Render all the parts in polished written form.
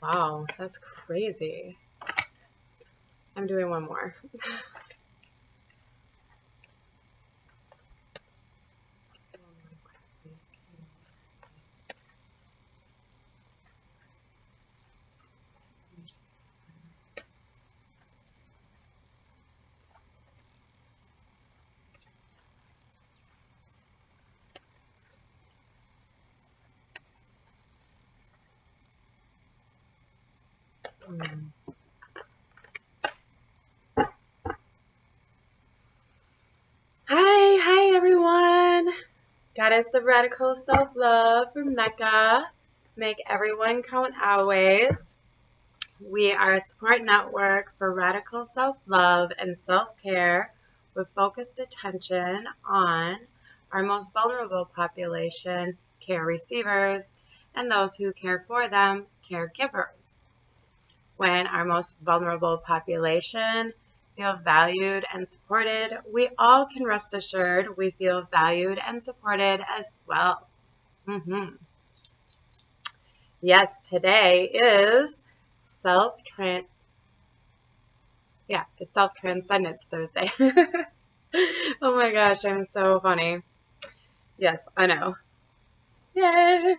Wow, that's crazy. I'm doing one more. Hi everyone. Goddess of Radical Self-Love from Mecca. Make everyone count always. We are a support network for radical self-love and self-care with focused attention on our most vulnerable population, care receivers, and those who care for them, caregivers. When our most vulnerable population feel valued and supported, we all can rest assured we feel valued and supported as well. Yes, today is it's Self-Transcendence Thursday. Oh my gosh, I'm so funny. Yes, I know. Yay!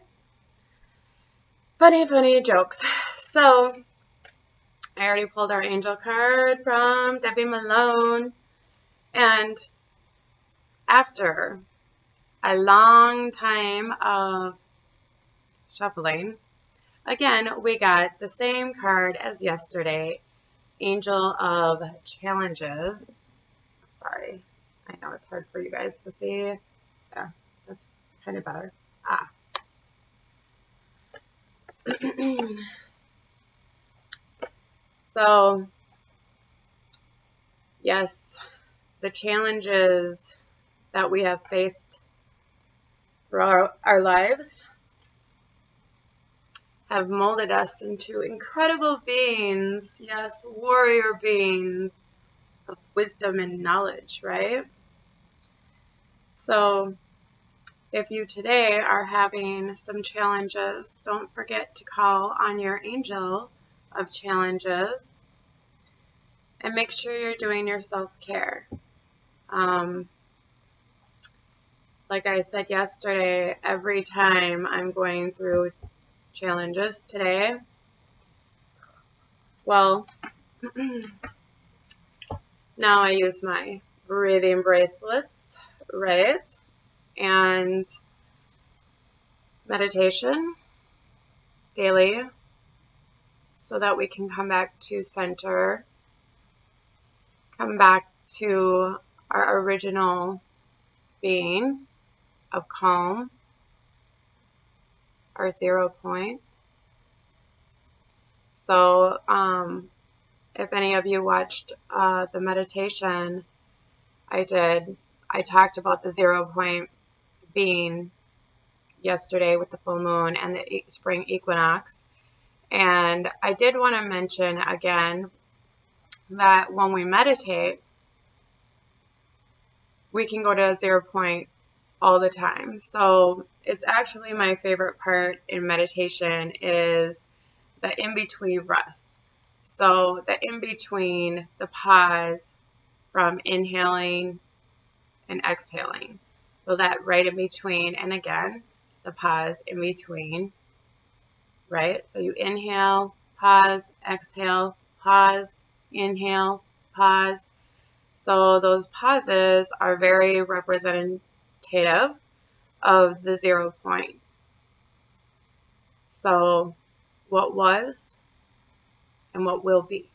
Funny jokes. So, I already pulled our angel card from Debbie Malone. And after a long time of shuffling, again, we got the same card as yesterday, Angel of Challenges. Sorry, I know it's hard for you guys to see. Yeah, that's kind of better. So, yes, the challenges that we have faced throughout our lives have molded us into incredible beings, yes, warrior beings of wisdom and knowledge, right? So if you today are having some challenges, don't forget to call on your angel of challenges and make sure you're doing your self-care. Like I said yesterday, every time I'm going through challenges today, well, now I use my breathing bracelets, right? And meditation daily so that we can come back to center, come back to our original being of calm, our 0 point. So if any of you watched the meditation I talked about the 0 point being yesterday with the full moon and the spring equinox. And I did want to mention again that when we meditate, we can go to a 0 point all the time. So it's actually my favorite part in meditation is the in-between rest. So the in-between, the pause from inhaling and exhaling. So that right in between, and again, the pause in between, right? So you inhale, pause, exhale, pause, inhale, pause. So those pauses are very representative of the 0 point. So what was and what will be.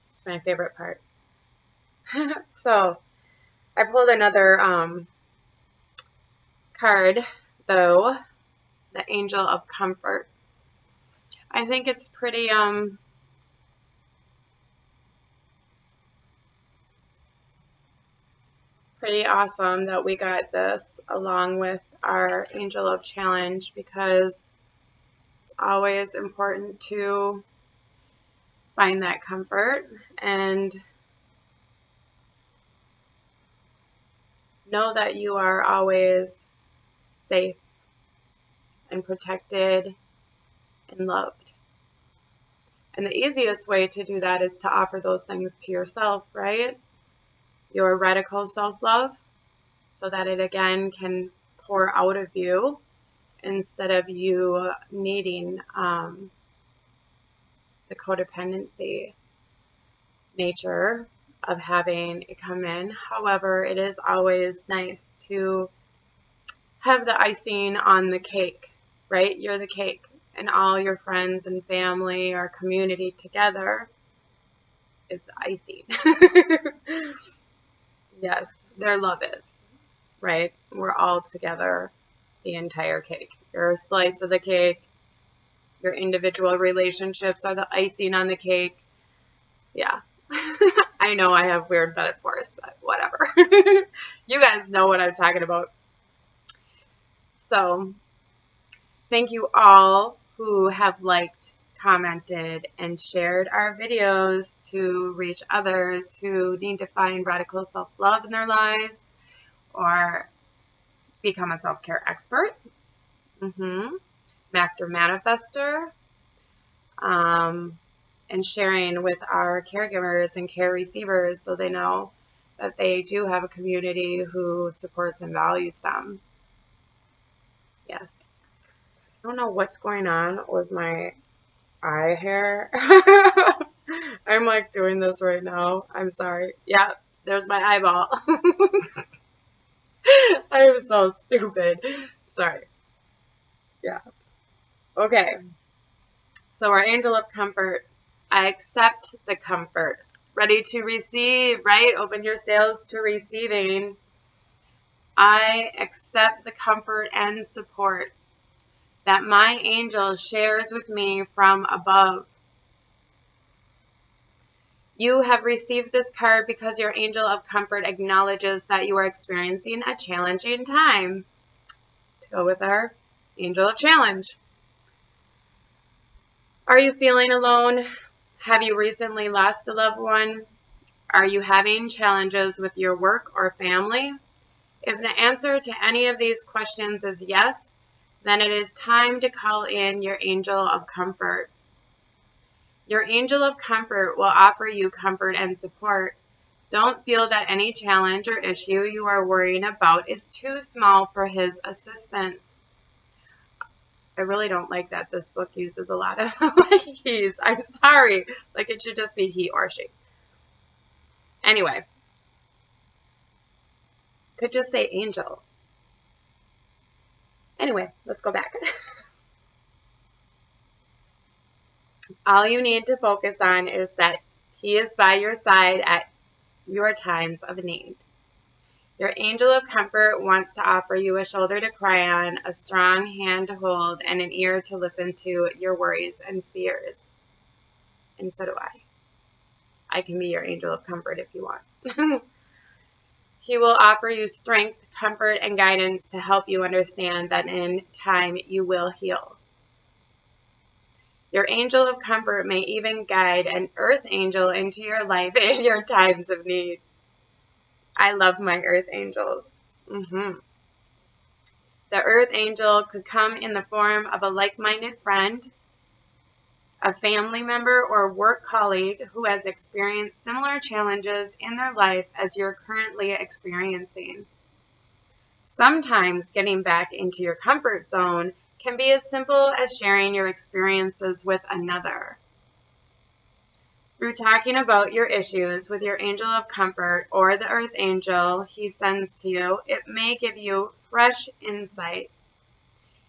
It's my favorite part. So I pulled another card, though, the Angel of Comfort. I think it's pretty awesome that we got this along with our Angel of Challenge, because it's always important to find that comfort and know that you are always safe and protected and loved. And the easiest way to do that is to offer those things to yourself, right? Your radical self-love, so that it again can pour out of you instead of you needing the codependency nature of having it come in. However, it is always nice to have the icing on the cake, right? You're the cake, and all your friends and family or community together is the icing. Yes, their love is, right? We're all together, the entire cake. You're a slice of the cake. Your individual relationships are the icing on the cake. Yeah. I know I have weird metaphors, but whatever. You guys know what I'm talking about. So, thank you all who have liked, commented, and shared our videos to reach others who need to find radical self-love in their lives or become a self-care expert, master manifester, and sharing with our caregivers and care receivers so they know that they do have a community who supports and values them. Yes. I don't know what's going on with my eye hair. I'm like doing this right now. I'm sorry. Yeah, there's my eyeball. I am so stupid. Sorry. Yeah. Okay. So our angel of comfort. I accept the comfort. Ready to receive, right? Open your sails to receiving. I accept the comfort and support that my angel shares with me from above. You have received this card because your angel of comfort acknowledges that you are experiencing a challenging time. To go with our angel of challenge. Are you feeling alone? Have you recently lost a loved one? Are you having challenges with your work or family? If the answer to any of these questions is yes, then it is time to call in your angel of comfort. Your angel of comfort will offer you comfort and support. Don't feel that any challenge or issue you are worrying about is too small for his assistance. I really don't like that this book uses a lot of he's. I'm sorry. Like it should just be he or she. Anyway. Could just say angel. Anyway, let's go back. All you need to focus on is that he is by your side at your times of need. Your angel of comfort wants to offer you a shoulder to cry on, a strong hand to hold, and an ear to listen to your worries and fears. And so do I. I can be your angel of comfort if you want. He will offer you strength, comfort, and guidance to help you understand that in time you will heal. Your angel of comfort may even guide an earth angel into your life in your times of need. I love my earth angels. The earth angel could come in the form of a like-minded friend, a family member, or work colleague who has experienced similar challenges in their life as you're currently experiencing. Sometimes getting back into your comfort zone can be as simple as sharing your experiences with another. Through talking about your issues with your angel of comfort or the earth angel he sends to you, it may give you fresh insight.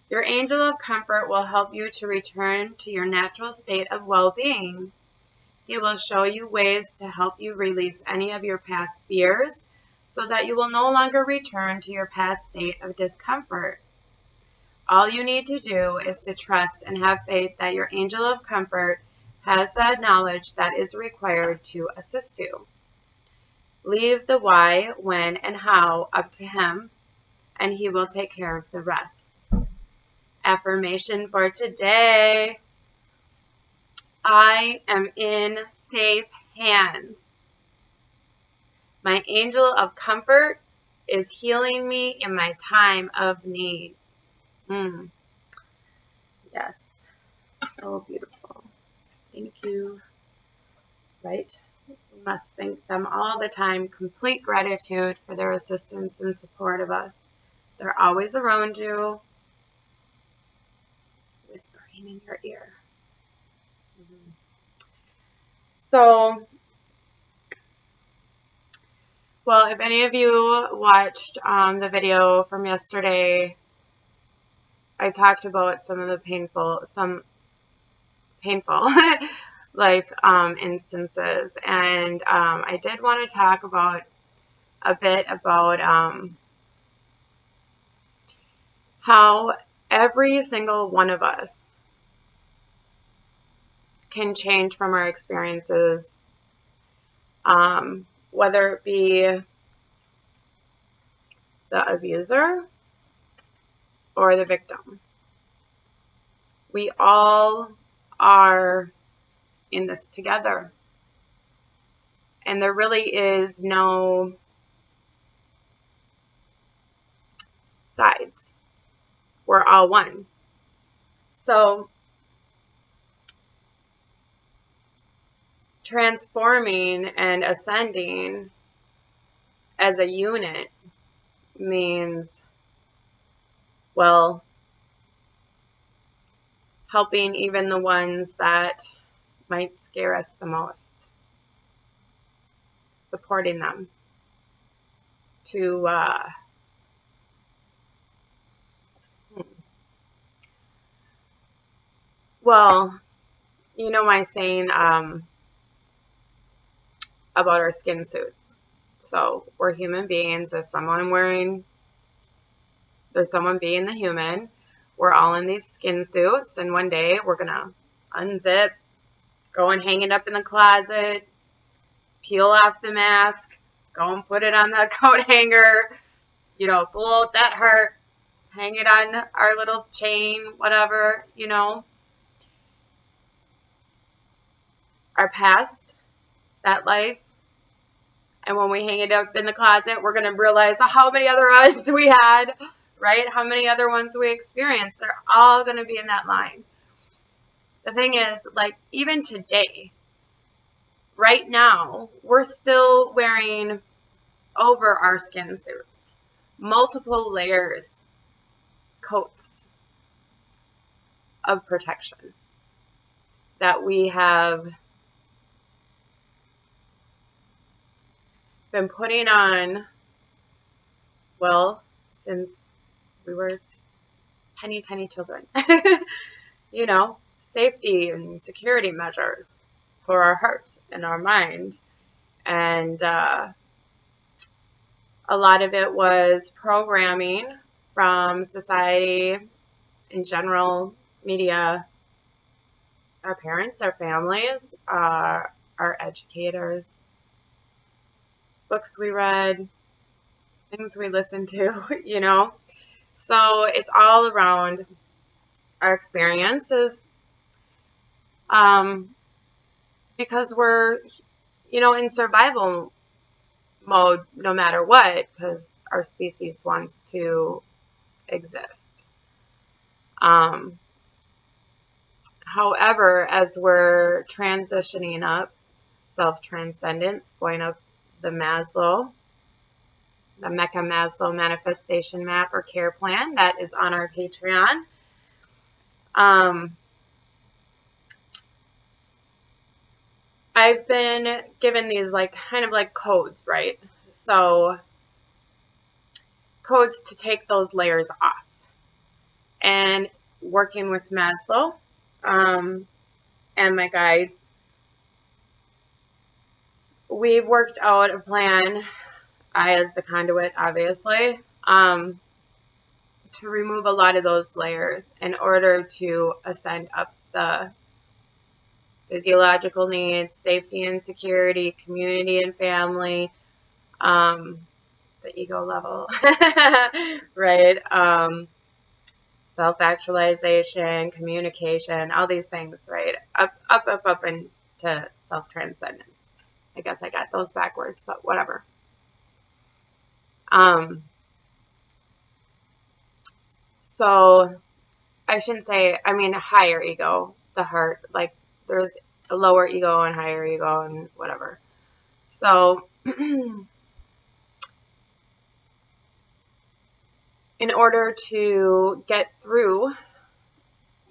Your angel of comfort will help you to return to your natural state of well-being. He will show you ways to help you release any of your past fears so that you will no longer return to your past state of discomfort. All you need to do is to trust and have faith that your angel of comfort has that knowledge that is required to assist you. Leave the why, when, and how up to him, and he will take care of the rest. Affirmation for today. I am in safe hands. My angel of comfort is healing me in my time of need. Yes. So beautiful. Thank you. Right? We must thank them all the time. Complete gratitude for their assistance and support of us. They're always around you, whispering in your ear. So, well, if any of you watched the video from yesterday, I talked about some of the painful life instances, and I did want to talk about a bit about how every single one of us can change from our experiences, whether it be the abuser or the victim. We all are in this together. And there really is no sides. We're all one. So, transforming and ascending as a unit means, well, helping even the ones that might scare us the most. Supporting them to well, you know my saying about our skin suits. So we're human beings. There's someone being the human. We're all in these skin suits, and one day we're gonna unzip, go and hang it up in the closet, peel off the mask, go and put it on the coat hanger, pull out that heart, hang it on our little chain, whatever, Our past, that life, and when we hang it up in the closet, we're going to realize how many other us we had, right? How many other ones we experienced. They're all going to be in that line. The thing is, even today, right now, we're still wearing over our skin suits multiple layers, coats of protection that we have been putting on, well, since we were tiny children. Safety and security measures for our heart and our mind. And a lot of it was programming from society in general, media, our parents, our families, our educators, books we read, things we listened to, So it's all around our experiences, because we're, in survival mode no matter what, because our species wants to exist. However, as we're transitioning up, self-transcendence, going up the Mecca Maslow manifestation map or care plan that is on our Patreon. I've been given these kind of codes, right? So codes to take those layers off. And working with Maslow and my guides, we've worked out a plan, I as the conduit, obviously, to remove a lot of those layers in order to ascend up the physiological needs, safety and security, community and family, the ego level, right? Self-actualization, communication, all these things, right? Up into self-transcendence. I guess I got those backwards, but whatever. Um, so I shouldn't say, I mean, a higher ego, the heart, like there's a lower ego and higher ego and whatever. So in order to get through,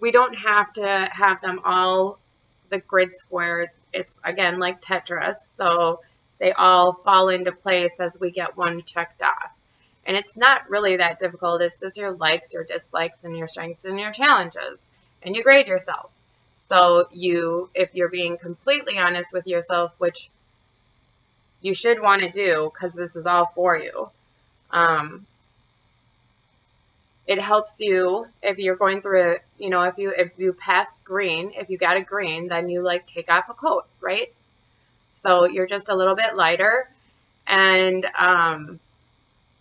we don't have to have them all the grid squares. It's again like Tetris, so they all fall into place as we get one checked off. And it's not really that difficult. It's just your likes, your dislikes, and your strengths and your challenges. And you grade yourself. So if you're being completely honest with yourself, which you should want to do because this is all for you, it helps you if you're going through it, if you pass green, if you got a green, then you like take off a coat, right? So you're just a little bit lighter. And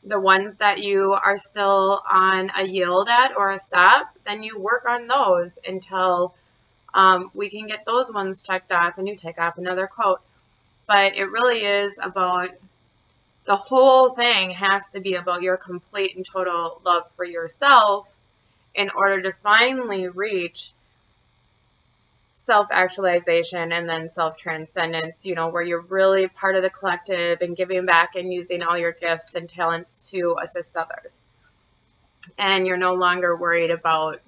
the ones that you are still on a yield at or a stop, then you work on those until we can get those ones checked off and you take off another coat. But it really is about, the whole thing has to be about your complete and total love for yourself in order to finally reach self-actualization and then self-transcendence, where you're really part of the collective and giving back and using all your gifts and talents to assist others. And you're no longer worried about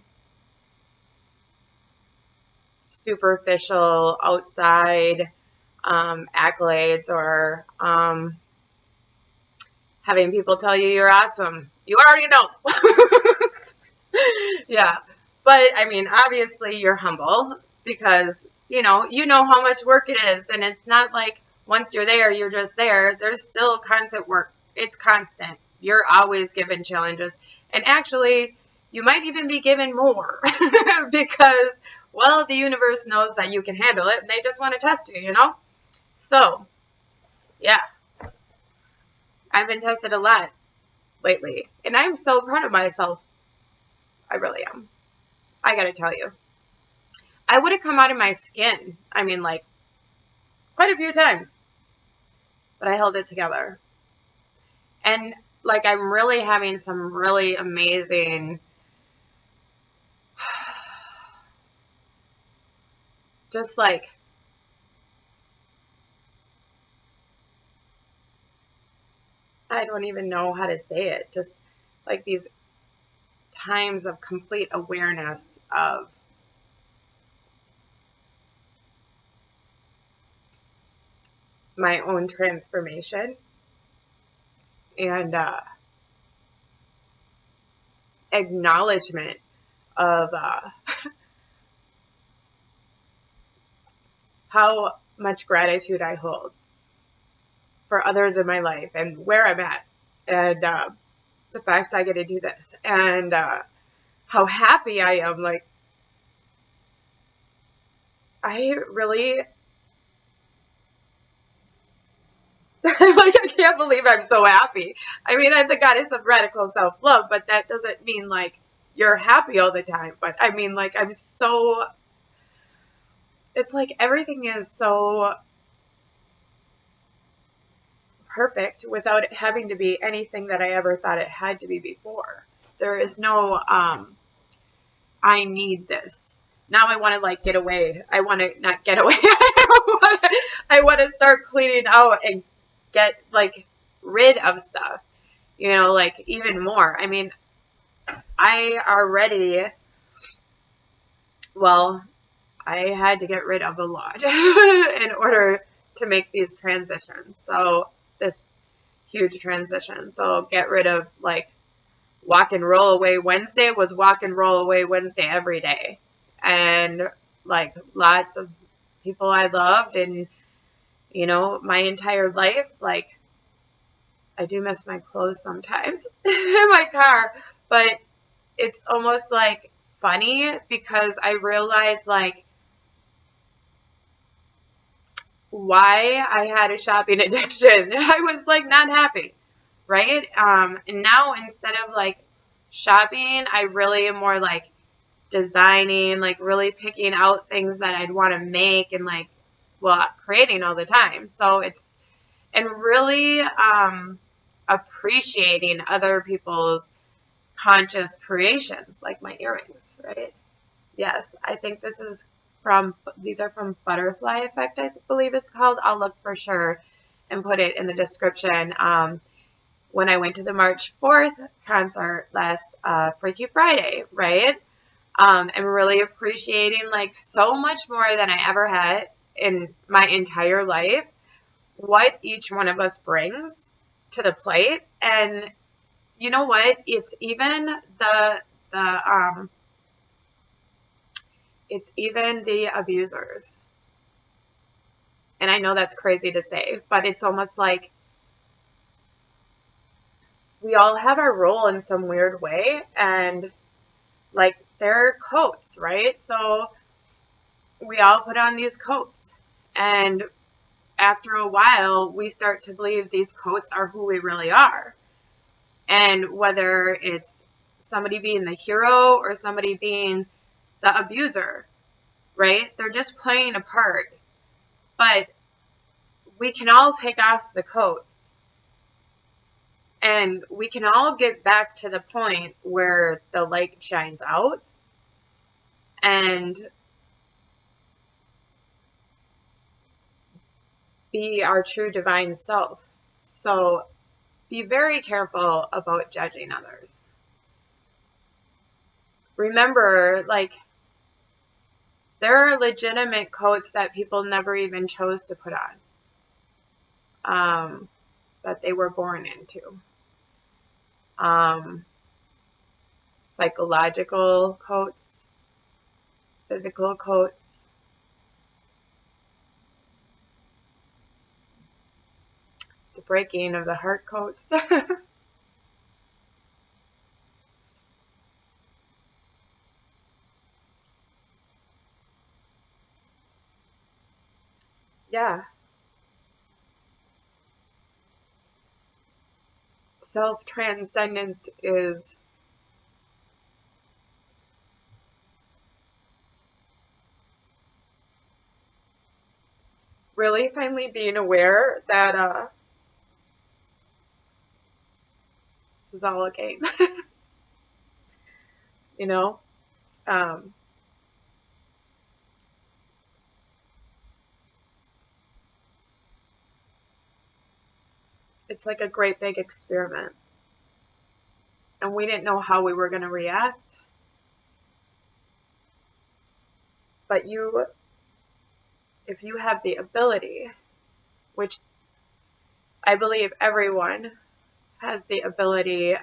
superficial outside accolades or having people tell you you're awesome. You already know. Yeah. But I mean, obviously you're humble because, you know how much work it is. And it's not like once you're there, you're just there. There's still constant work. It's constant. You're always given challenges. And actually, you might even be given more because, well, the universe knows that you can handle it and they just want to test you, So, yeah. I've been tested a lot lately, and I'm so proud of myself. I really am. I gotta tell you. I would have come out of my skin, quite a few times, but I held it together. And, I'm really having some really amazing, just I don't even know how to say it, just these times of complete awareness of my own transformation and acknowledgement of how much gratitude I hold for others in my life and where I'm at, and the fact I get to do this, and how happy I am. I really, I can't believe I'm so happy. I mean, I'm the goddess of radical self-love, but that doesn't mean you're happy all the time. But I mean, I'm so, it's everything is so perfect without it having to be anything that I ever thought it had to be before. There is no, I need this. Now I want to get away. I want to not get away. I want to start cleaning out and get rid of stuff, even more. I mean, I had to get rid of a lot in order to make these transitions. So this huge transition. So get rid of walk and roll away Wednesday was walk and roll away Wednesday every day. And lots of people I loved and, my entire life, I do miss my clothes sometimes in my car, but it's almost funny because I realize why I had a shopping addiction. I was not happy, right? And now instead of shopping, I really am more designing, really picking out things that I'd want to make and creating all the time. So it's, and really appreciating other people's conscious creations, like my earrings, right? Yes, I think these are from Butterfly Effect, I believe it's called. I'll look for sure and put it in the description. When I went to the March 4th concert last Freaky Friday, right? I'm really appreciating like so much more than I ever had in my entire life what each one of us brings to the plate. And you know what? It's even the abusers. And I know that's crazy to say, but it's almost like we all have our role in some weird way, and like they're coats, right? So we all put on these coats, and after a while we start to believe these coats are who we really are. And whether it's somebody being the hero or somebody being the abuser, right? They're just playing a part. But we can all take off the coats, and we can all get back to the point where the light shines out and be our true divine self. So be very careful about judging others. Remember, like, there are legitimate coats that people never even chose to put on, that they were born into. Psychological coats, physical coats. The breaking of the heart coats. Yeah. Self-transcendence is really finally being aware that this is all a game. You know? It's like a great big experiment. And we didn't know how we were going to react. But if you have the ability, which I believe everyone has the ability,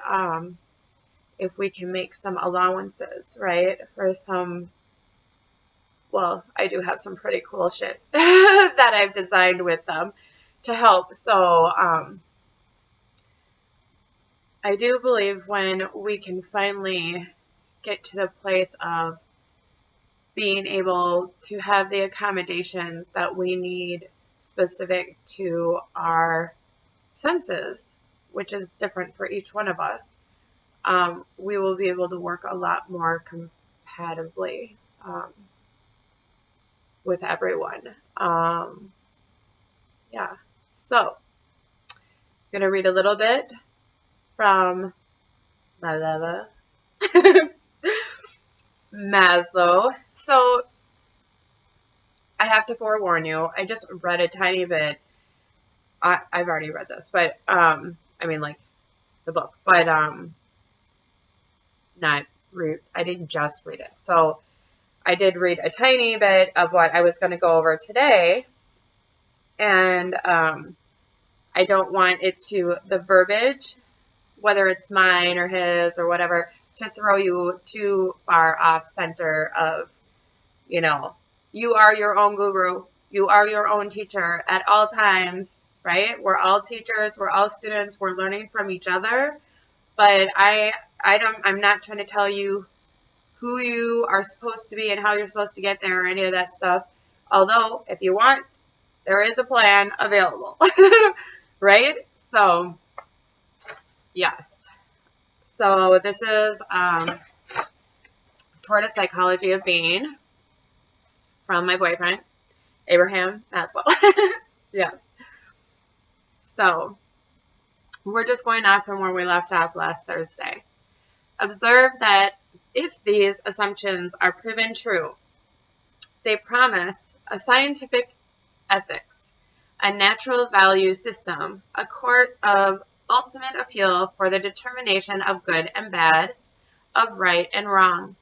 if we can make some allowances, right? For some, well, I do have some pretty cool shit that I've designed with them to help. So, I do believe when we can finally get to the place of being able to have the accommodations that we need specific to our senses, which is different for each one of us, we will be able to work a lot more compatibly with everyone. Yeah. So, I'm going to read a little bit from my lover, Maslow. So, I have to forewarn you, I just read a tiny bit. I've already read this, but, I mean, like, the book, but, I didn't just read it. So, I did read a tiny bit of what I was going to go over today, and, I don't want it the verbiage, whether it's mine or his or whatever, to throw you too far off center of, you know, you are your own guru. You are your own teacher at all times, right? We're all teachers. We're all students. We're learning from each other. But I'm not trying to tell you who you are supposed to be and how you're supposed to get there or any of that stuff. Although, if you want, there is a plan available, right? So, yes. So, this is Toward a Psychology of Being from my boyfriend, Abraham Maslow. Yes. So, We're just going off from where we left off last Thursday. Observe that if these assumptions are proven true, they promise a scientific ethics, a natural value system, a court of ultimate appeal for the determination of good and bad, of right and wrong.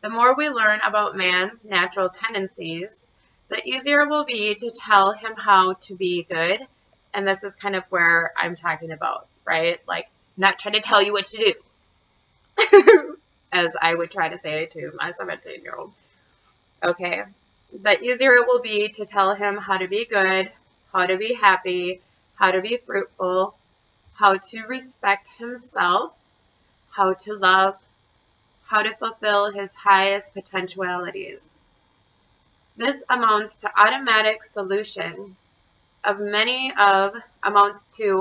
The more we learn about man's natural tendencies, the easier it will be to tell him how to be good. And this is kind of where I'm talking about, right? Like, not trying to tell you what to do, as I would try to say to my 17-year-old. Okay, the easier it will be to tell him how to be good, how to be happy, how to be fruitful, how to respect himself, how to love, how to fulfill his highest potentialities. This amounts to automatic solution of many of the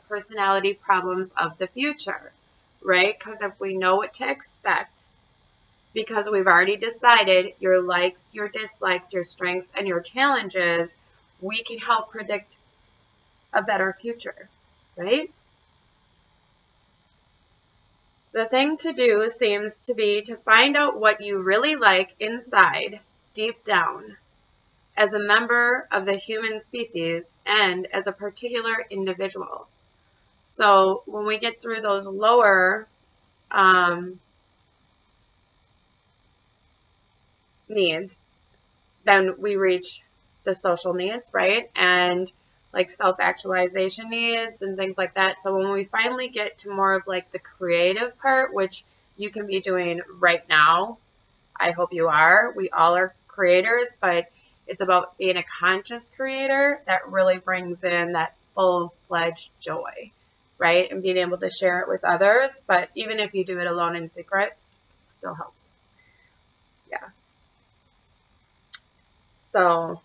personality problems of the future, right? Because if we know what to expect, because we've already decided your likes, your dislikes, your strengths, and your challenges, we can help predict a better future, right? The thing to do seems to be to find out what you really like inside, deep down, as a member of the human species and as a particular individual. So when we get through those lower needs, then we reach the social needs, right? And like self-actualization needs and things like that. So when we finally get to more of like the creative part, which you can be doing right now, I hope you are. We all are creators, but it's about being a conscious creator that really brings in that full-fledged joy, right? And being able to share it with others. But even if you do it alone in secret, it still helps. Yeah. So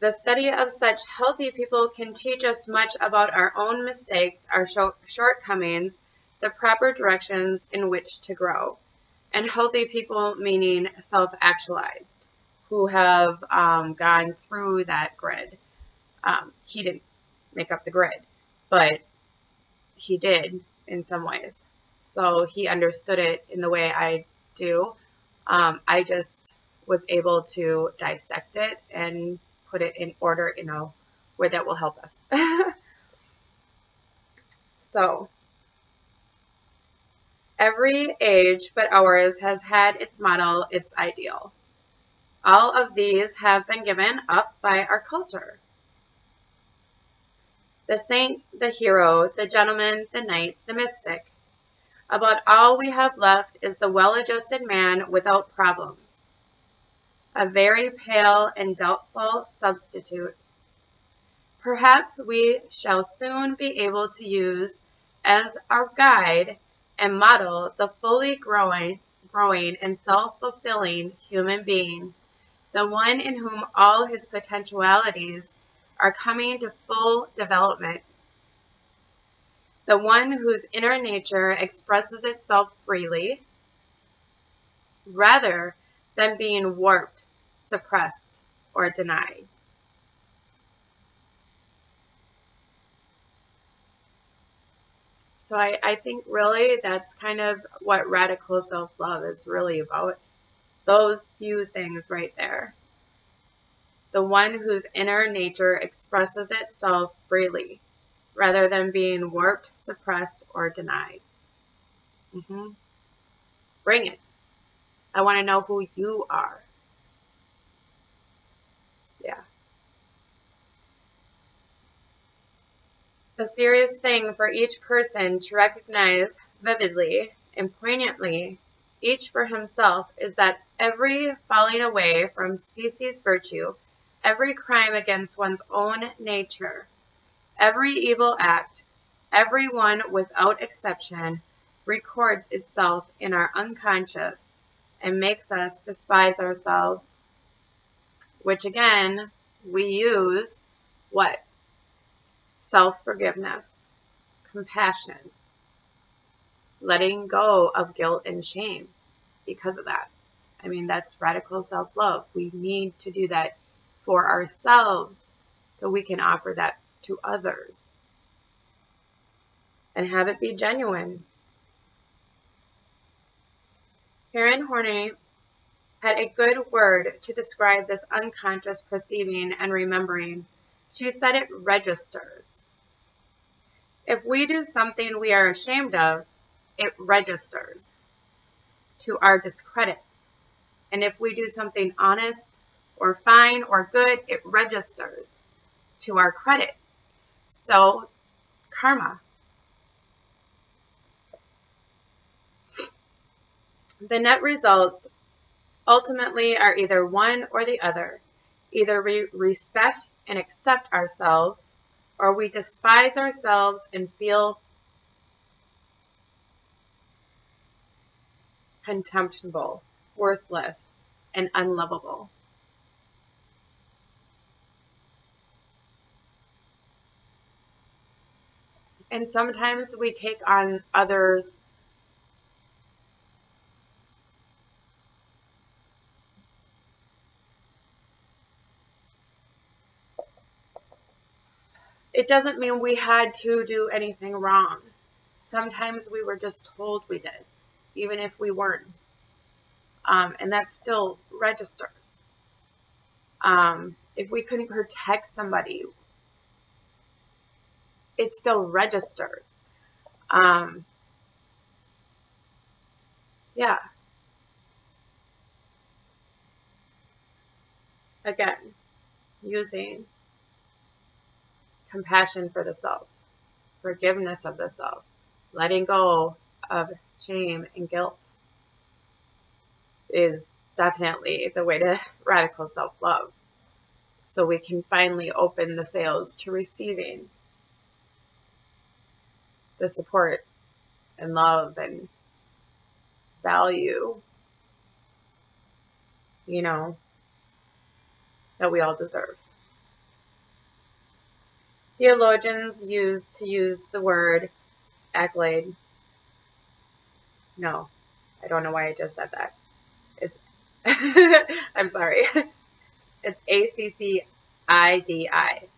the study of such healthy people can teach us much about our own mistakes, our shortcomings, the proper directions in which to grow. And healthy people meaning self-actualized, who have gone through that grid. He didn't make up the grid, but he did in some ways. So he understood it in the way I do. I just was able to dissect it and put it in order in a way that will help us. So, every age but ours has had its model, its ideal. All of these have been given up by our culture. The saint, the hero, the gentleman, the knight, the mystic. About all we have left is the well-adjusted man without problems. A very pale and doubtful substitute. Perhaps we shall soon be able to use as our guide and model the fully growing and self-fulfilling human being, the one in whom all his potentialities are coming to full development, the one whose inner nature expresses itself freely, rather than being warped, suppressed, or denied. So I think really that's kind of what radical self-love is really about. Those few things right there. The one whose inner nature expresses itself freely, rather than being warped, suppressed, or denied. Bring it. I want to know who you are. Yeah. The serious thing for each person to recognize vividly and poignantly, each for himself, is that every falling away from species virtue, every crime against one's own nature, every evil act, every one without exception, records itself in our unconscious and makes us despise ourselves, which again, we use what? Self-forgiveness, compassion, letting go of guilt and shame because of that. I mean, that's radical self-love. We need to do that for ourselves so we can offer that to others. And have it be genuine. Karen Horney had a good word to describe this unconscious perceiving and remembering. She said it registers. If we do something we are ashamed of, it registers to our discredit. And if we do something honest or fine or good, it registers to our credit. So, karma. The net results ultimately are either one or the other. Either we respect and accept ourselves, or we despise ourselves and feel contemptible, worthless, and unlovable. And sometimes we take on others' it doesn't mean we had to do anything wrong. Sometimes we were just told we did, even if we weren't. And that still registers. If we couldn't protect somebody, it still registers. Yeah. Again, using compassion for the self, forgiveness of the self, letting go of shame and guilt is definitely the way to radical self-love. So we can finally open the sails to receiving the support and love and value, that we all deserve. Theologians used to use the word accolade. No, I don't know why I just said that. It's, I'm sorry. It's ACCIDI. ACCIDIE.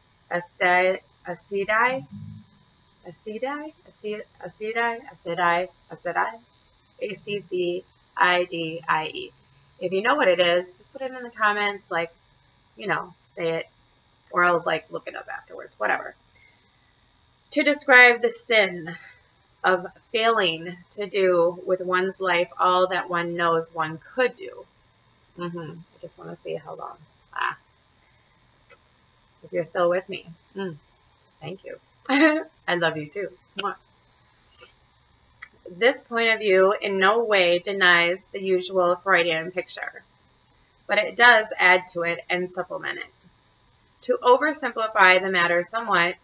If you know what it is, just put it in the comments, say it, or I'll look it up afterwards, whatever. To describe the sin of failing to do with one's life all that one knows one could do. I just want to see how long. If you're still with me, thank you. I love you too. Mwah. This point of view in no way denies the usual Freudian picture, but it does add to it and supplement it. To oversimplify the matter somewhat,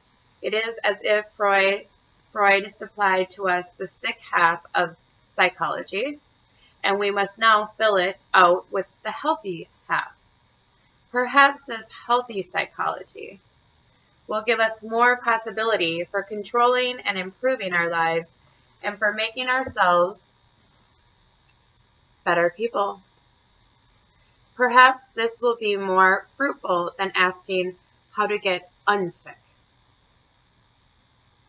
it is as if Freud supplied to us the sick half of psychology, and we must now fill it out with the healthy half. Perhaps this healthy psychology will give us more possibility for controlling and improving our lives and for making ourselves better people. Perhaps this will be more fruitful than asking how to get unsick.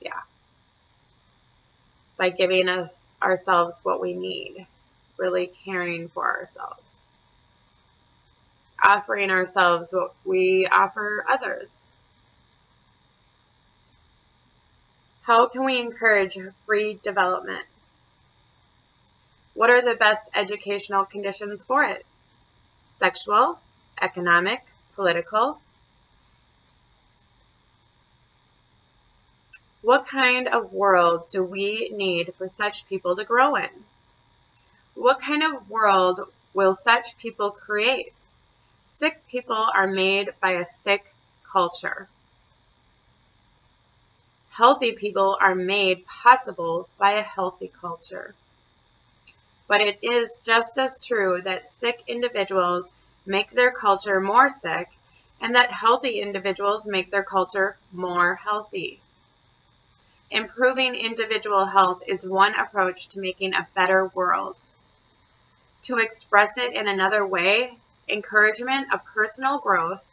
Yeah. By giving ourselves what we need, really caring for ourselves, offering ourselves what we offer others. How can we encourage free development? What are the best educational conditions for it? Sexual, economic, political? What kind of world do we need for such people to grow in? What kind of world will such people create? Sick people are made by a sick culture. Healthy people are made possible by a healthy culture. But it is just as true that sick individuals make their culture more sick, and that healthy individuals make their culture more healthy. Improving individual health is one approach to making a better world. To express it in another way, encouragement of personal growth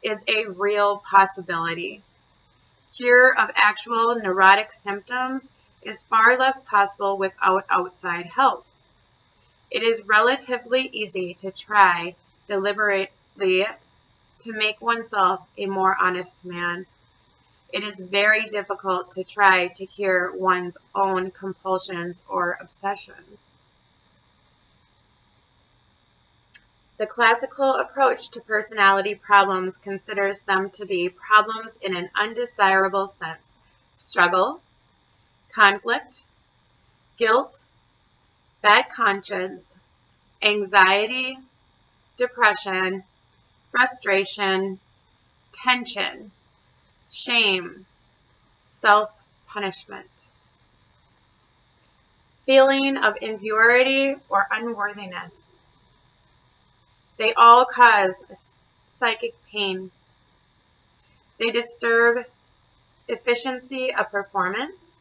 is a real possibility. Cure of actual neurotic symptoms is far less possible without outside help. It is relatively easy to try deliberately to make oneself a more honest man. It is very difficult to try to cure one's own compulsions or obsessions. The classical approach to personality problems considers them to be problems in an undesirable sense: struggle, conflict, guilt, bad conscience, anxiety, depression, frustration, tension, shame, self-punishment, feeling of impurity or unworthiness. They all cause psychic pain. They disturb efficiency of performance,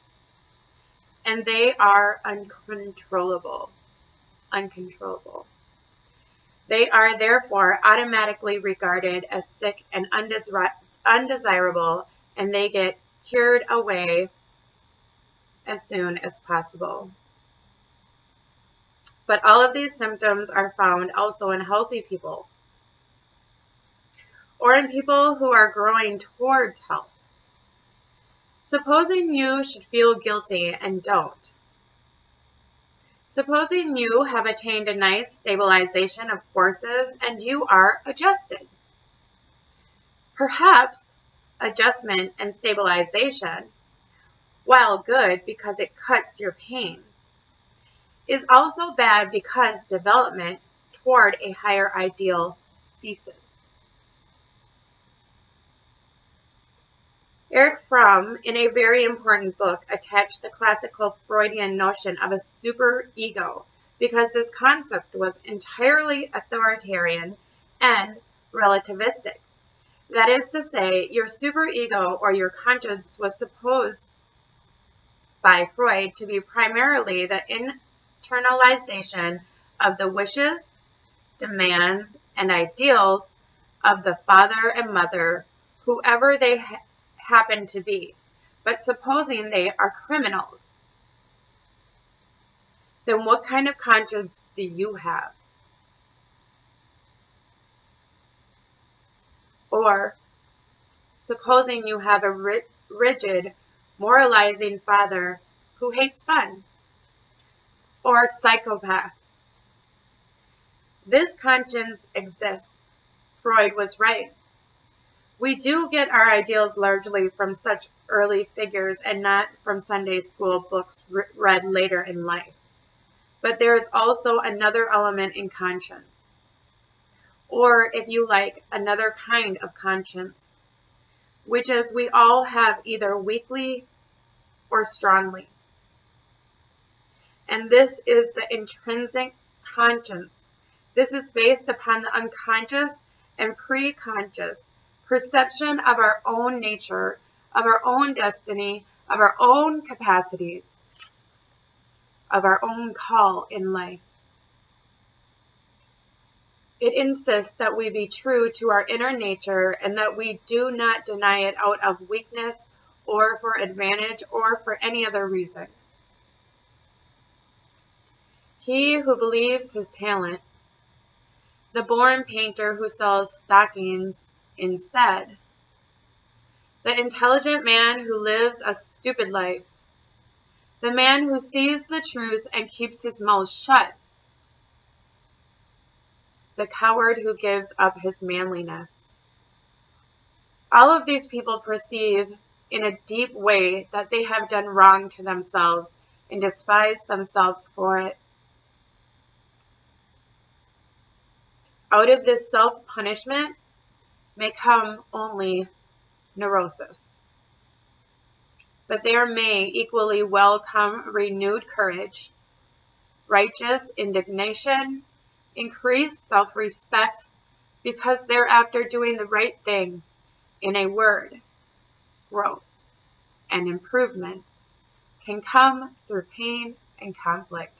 and they are uncontrollable. They are therefore automatically regarded as sick and undesirable, and they get cured away as soon as possible. But all of these symptoms are found also in healthy people, or in people who are growing towards health. Supposing you should feel guilty and don't. Supposing you have attained a nice stabilization of forces and you are adjusted. Perhaps adjustment and stabilization, while good because it cuts your pain, is also bad because development toward a higher ideal ceases. Erich Fromm, in a very important book, attached the classical Freudian notion of a superego because this concept was entirely authoritarian and relativistic. That is to say, your superego or your conscience was supposed by Freud to be primarily the internalization of the wishes, demands, and ideals of the father and mother, whoever they happen to be. But supposing they are criminals, then what kind of conscience do you have? Or supposing you have a rigid, moralizing father who hates fun, or a psychopath. This conscience exists. Freud was right. We do get our ideals largely from such early figures and not from Sunday school books read later in life. But there is also another element in conscience, or if you like, another kind of conscience, which is we all have either weakly or strongly. And this is the intrinsic conscience. This is based upon the unconscious and pre-conscious perception of our own nature, of our own destiny, of our own capacities, of our own call in life. It insists that we be true to our inner nature and that we do not deny it out of weakness or for advantage or for any other reason. He who believes his talent, the born painter who sells stockings instead, the intelligent man who lives a stupid life, the man who sees the truth and keeps his mouth shut, the coward who gives up his manliness. All of these people perceive in a deep way that they have done wrong to themselves and despise themselves for it. Out of this self-punishment may come only neurosis. But there may equally well come renewed courage, righteous indignation, increased self-respect, because thereafter doing the right thing, in a word, growth and improvement, can come through pain and conflict.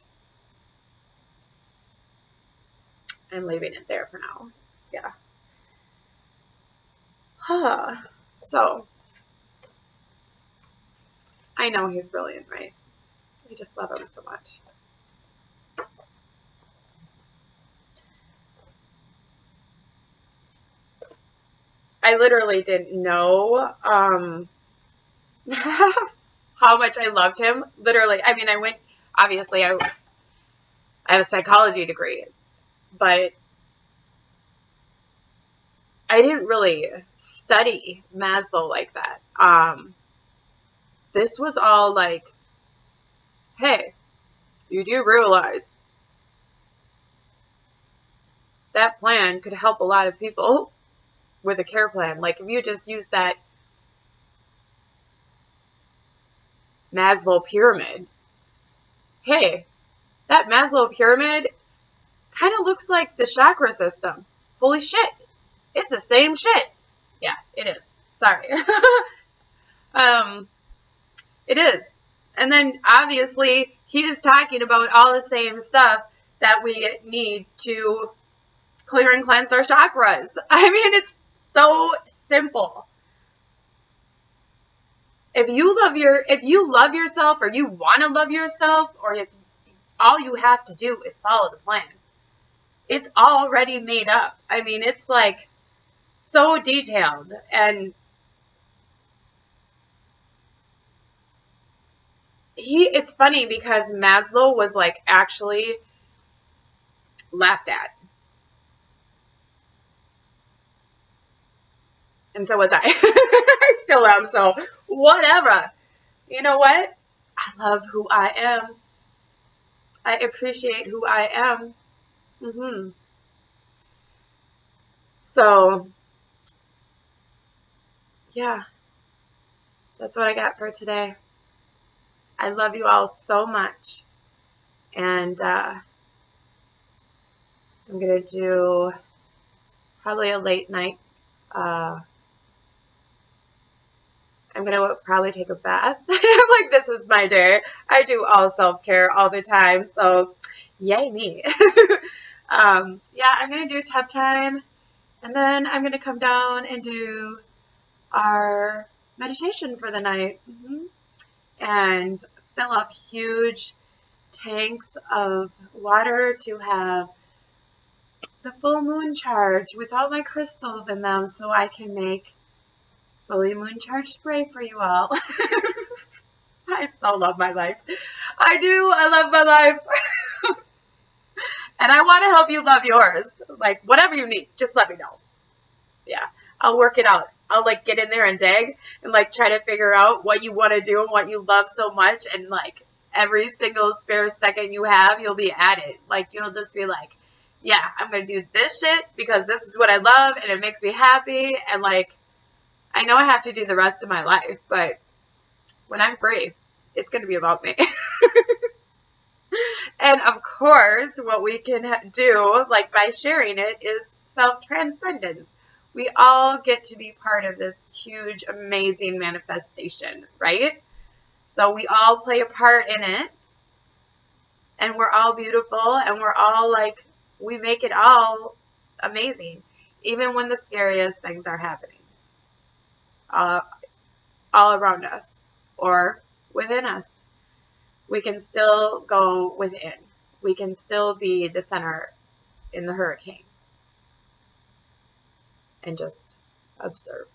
I'm leaving it there for now. Yeah. So, I know he's brilliant, right? I just love him so much. I literally didn't know how much I loved him. Literally, I mean, obviously, I have a psychology degree, but I didn't really study Maslow like that. This was all like, hey, you do realize that plan could help a lot of people with a care plan. Like, if you just use that Maslow pyramid, hey, that Maslow pyramid kind of looks like the chakra system. Holy shit. It's the same shit. Yeah, it is. Sorry. It is. And then obviously he is talking about all the same stuff that we need to clear and cleanse our chakras. I mean, it's so simple. If you love yourself, or you want to love yourself, or if all you have to do is follow the plan, it's already made up. I mean, it's like so detailed. And it's funny because Maslow was like actually laughed at. And so was I. I still am, so whatever. You know what? I love who I am. I appreciate who I am. So, yeah. That's what I got for today. I love you all so much. And I'm going to do probably a late night. I'm going to probably take a bath. Like, this is my day. I do all self-care all the time. So, yay me. Yeah, I'm going to do tub time. And then I'm going to come down and do our meditation for the night. And fill up huge tanks of water to have the full moon charge with all my crystals in them, so I can make fully moon charge spray for you all. I so love my life. I do. I love my life. And I want to help you love yours. Like, whatever you need, just let me know. Yeah, I'll work it out. I'll like get in there and dig and like try to figure out what you want to do and what you love so much, and like every single spare second you have, you'll be at it. Like, you'll just be like, yeah, I'm going to do this shit because this is what I love and it makes me happy. And like, I know I have to do the rest of my life, but when I'm free, it's going to be about me. And of course, what we can do, like by sharing it, is self-transcendence. We all get to be part of this huge, amazing manifestation, right? So we all play a part in it, and we're all beautiful, and we're all like, we make it all amazing, even when the scariest things are happening all around us or within us. We can still go within. We can still be the center in the hurricane and just observe.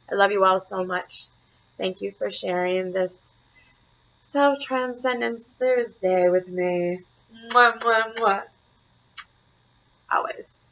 I love you all so much. Thank you for sharing this Self-Transcendence Thursday with me. Mwah, mwah, mwah. Always.